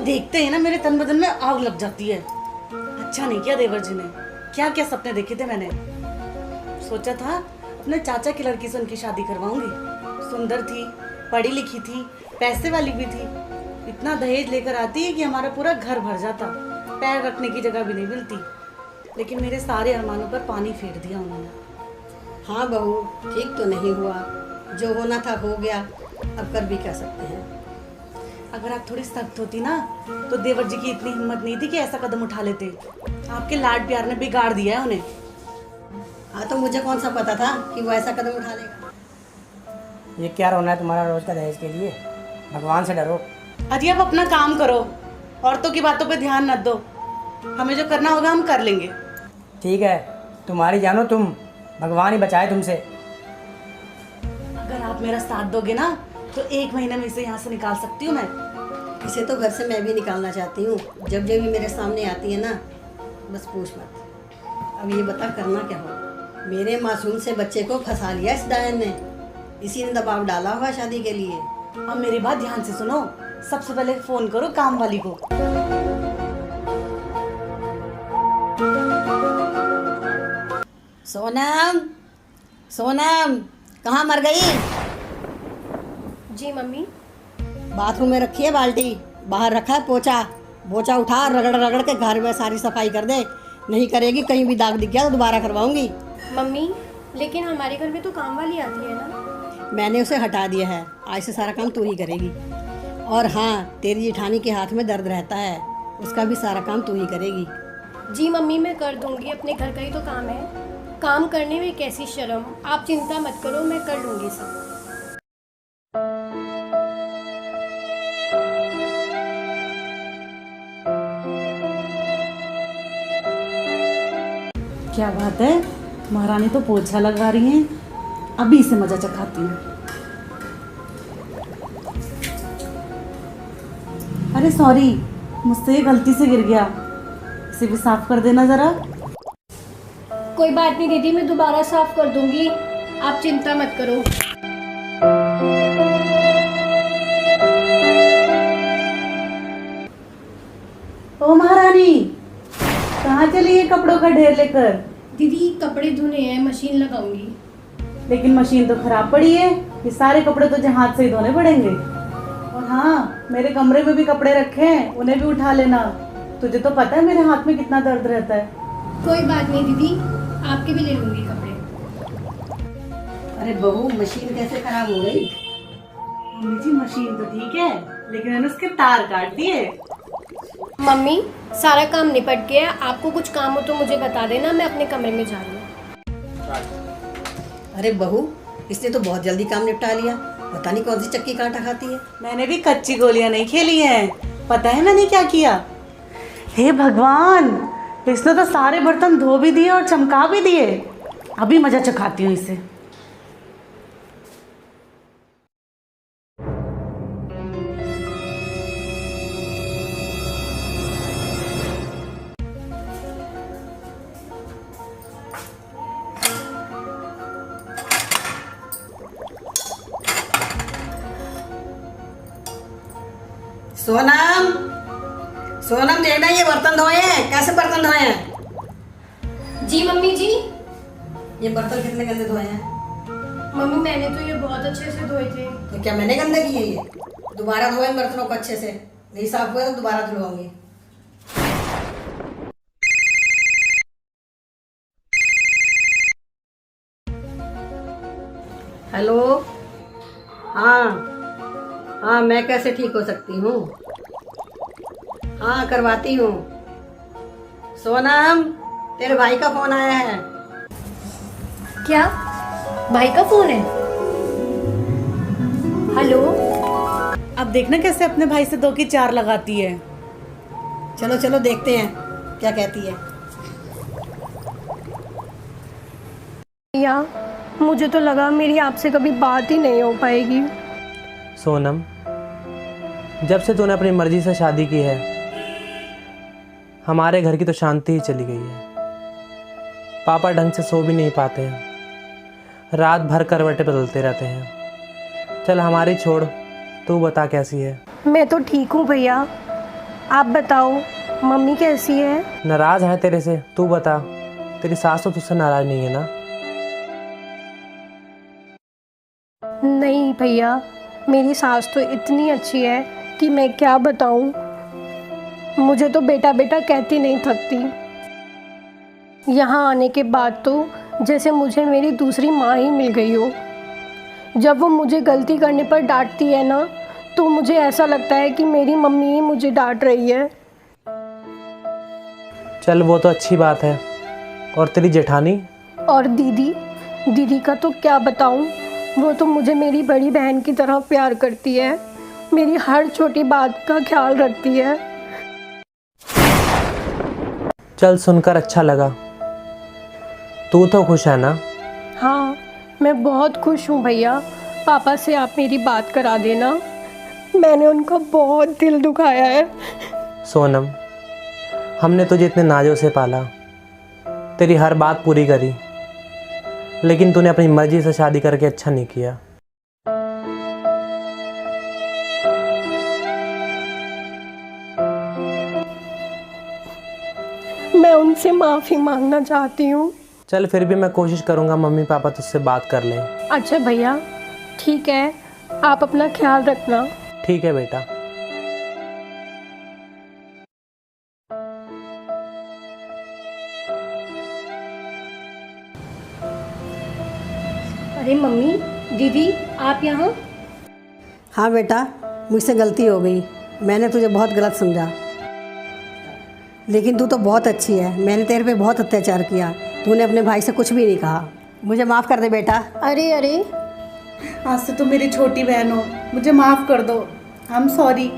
देखते ही ना मेरे तन बदन में आग लग जाती है। अच्छा नहीं किया देवर जी ने, क्या क्या सपने देखे थे मैंने। सोचा था अपने चाचा की लड़की से उनकी शादी करवाऊंगी। सुंदर थी, पढ़ी लिखी थी, पैसे वाली भी थी। इतना दहेज लेकर आती है कि हमारा पूरा घर भर जाता, पैर रखने की जगह भी नहीं मिलती। लेकिन मेरे सारे अरमानों पर पानी फेर दिया उन्होंने। हाँ बहू, ठीक तो नहीं हुआ, जो होना था हो गया, अब कर भी क्या सकते हैं। अगर आप थोड़ी सख्त होती ना तो देवर जी की इतनी हिम्मत नहीं थी कि ऐसा कदम उठा लेते। आपके लाड प्यार ने बिगाड़ दिया है उन्हें। हाँ तो मुझे कौन सा पता था कि वो ऐसा कदम उठा लेगा। ये क्या रोना है तुम्हारा रोज का दहेज के लिए? भगवान से डरो। अरे अब अपना काम करो, औरतों की बातों पे ध्यान मत दो। हमें जो करना होगा हम कर लेंगे। ठीक है, तुम्हारी जानो तुम, भगवान ही बचाए तुमसे। अगर आप मेरा साथ दोगे ना तो 1 महीने में इसे यहाँ से निकाल सकती हूँ मैं। इसे तो घर से मैं भी निकालना चाहती हूँ। जब जब भी मेरे सामने आती है ना, बस पूछ मत। अब ये बता करना क्या हो। मेरे मासूम से बच्चे को फंसा लिया इस डायन ने, इसी ने दबाव डाला हुआ शादी के लिए। अब मेरी बात ध्यान से सुनो, सबसे पहले फोन करो काम वाली को। सोनम, सोनम, कहाँ मर गई? जी मम्मी। बाथरूम में रखी है बाल्टी, बाहर रखा है पोछा। पोछा उठा और रगड़ रगड़ के घर में सारी सफाई कर दे। नहीं करेगी, कहीं भी दाग दिख गया तो दोबारा करवाऊंगी। मम्मी लेकिन हमारे घर में तो काम वाली आती है ना। मैंने उसे हटा दिया है, आज से सारा काम तू ही करेगी। और हाँ, तेरी जेठानी के हाथ में दर्द रहता है, उसका भी सारा काम तू ही करेगी। जी मम्मी मैं कर दूंगी, अपने घर का ही तो काम है। काम करने में कैसी शर्म, आप चिंता मत करो, मैं कर लूंगी सब। क्या बात है, महारानी तो पोछा लगा रही हैं। अभी इसे मजा चखाती हूँ। अरे सॉरी, मुझसे ये गलती से गिर गया, इसे भी साफ कर देना जरा। कोई बात नहीं दीदी, मैं दोबारा साफ कर दूंगी, आप चिंता मत करो। ओ महारानी, कहाँ चली है कपड़ों का ढेर लेकर? दीदी कपड़े धुने हैं, मशीन लगाऊंगी। लेकिन मशीन तो खराब पड़ी है, ये सारे कपड़े तुझे हाथ से ही धोने पड़ेंगे। और हाँ, मेरे कमरे में भी कपड़े रखे हैं, उन्हें भी उठा लेना। तुझे तो पता है मेरे हाथ में कितना दर्द रहता है। कोई बात नहीं दीदी, आपके भी ले लूंगी कपड़े। अरे बहू, मशीन कैसे खराब हो गई? मम्मी जी मशीन तो ठीक है, लेकिन मैंने उसके तार काट दिए। मम्मी सारा काम निपट गया, आपको कुछ काम हो तो मुझे बता देना, मैं अपने कमरे में जा रही हूँ। अरे बहू, इसने तो बहुत जल्दी काम निपटा लिया। पता नहीं कौन सी चक्की कांटा खाती है। मैंने भी कच्ची गोलियां नहीं खेली हैं, पता है मैंने क्या किया? हे भगवान, इसने तो सारे बर्तन धो भी दिए और चमका भी दिए। अभी मजा चखाती हूँ इसे। सोनम, सोनम देखना, ये बर्तन धोए हैं। कैसे बर्तन धोए हैं? जी मम्मी जी। ये बर्तन कितने गंदे धोए हैं? मम्मी मैंने तो ये बहुत अच्छे से धोए थे। तो क्या मैंने गंदे किए? ये दोबारा धोए इन बर्तनों को अच्छे से। नहीं साफ हुए तो दोबारा धुलवाऊंगी। हेलो, हाँ हाँ, मैं कैसे ठीक हो सकती हूँ? हाँ करवाती हूँ। सोनम, तेरे भाई का फोन आया है। क्या भाई का फोन है? हेलो। अब देखना कैसे अपने भाई से 2 की 4 लगाती है। चलो चलो देखते हैं क्या कहती है। या मुझे तो लगा मेरी आपसे कभी बात ही नहीं हो पाएगी। सोनम, जब से तूने अपनी मर्जी से शादी की है, हमारे घर की तो शांति ही चली गई है। पापा ढंग से सो भी नहीं पाते हैं, रात भर करवटें बदलते रहते हैं। चल हमारी छोड़, तू बता कैसी है? मैं तो ठीक हूँ भैया, आप बताओ मम्मी कैसी है? नाराज़ है तेरे से? तू बता, तेरी सास तो तुझसे नाराज़ नहीं है ना? नहीं भैया, मेरी सास तो इतनी अच्छी है कि मैं क्या बताऊं। मुझे तो बेटा बेटा कहती नहीं थकती। यहाँ आने के बाद तो जैसे मुझे मेरी दूसरी माँ ही मिल गई हो। जब वो मुझे गलती करने पर डांटती है ना, तो मुझे ऐसा लगता है कि मेरी मम्मी ही मुझे डांट रही है। चल वो तो अच्छी बात है। और तेरी जेठानी? और दीदी का तो क्या बताऊं। वो तो मुझे मेरी बड़ी बहन की तरह प्यार करती है, मेरी हर छोटी बात का ख्याल रखती है। चल सुनकर अच्छा लगा। तू तो खुश है ना? हाँ, मैं बहुत खुश हूँ भैया। पापा से आप मेरी बात करा देना, मैंने उनका बहुत दिल दुखाया है। सोनम, हमने तुझे इतने नाजों से पाला, तेरी हर बात पूरी करी, लेकिन तूने अपनी मर्जी से शादी करके अच्छा नहीं किया। मैं उनसे माफ़ी मांगना चाहती हूँ। चल फिर भी मैं कोशिश करूँगा मम्मी पापा तुझसे बात कर लें। अच्छा भैया, ठीक है, आप अपना ख्याल रखना। ठीक है बेटा। अरे मम्मी, दीदी, आप यहाँ? हाँ बेटा, मुझसे गलती हो गई, मैंने तुझे बहुत गलत समझा। लेकिन तू तो बहुत अच्छी है, मैंने तेरे पे बहुत अत्याचार किया, तूने अपने भाई से कुछ भी नहीं कहा। मुझे माफ़ कर दे बेटा। अरे आज से तुम मेरी छोटी बहन हो, मुझे माफ़ कर दो। I am sorry.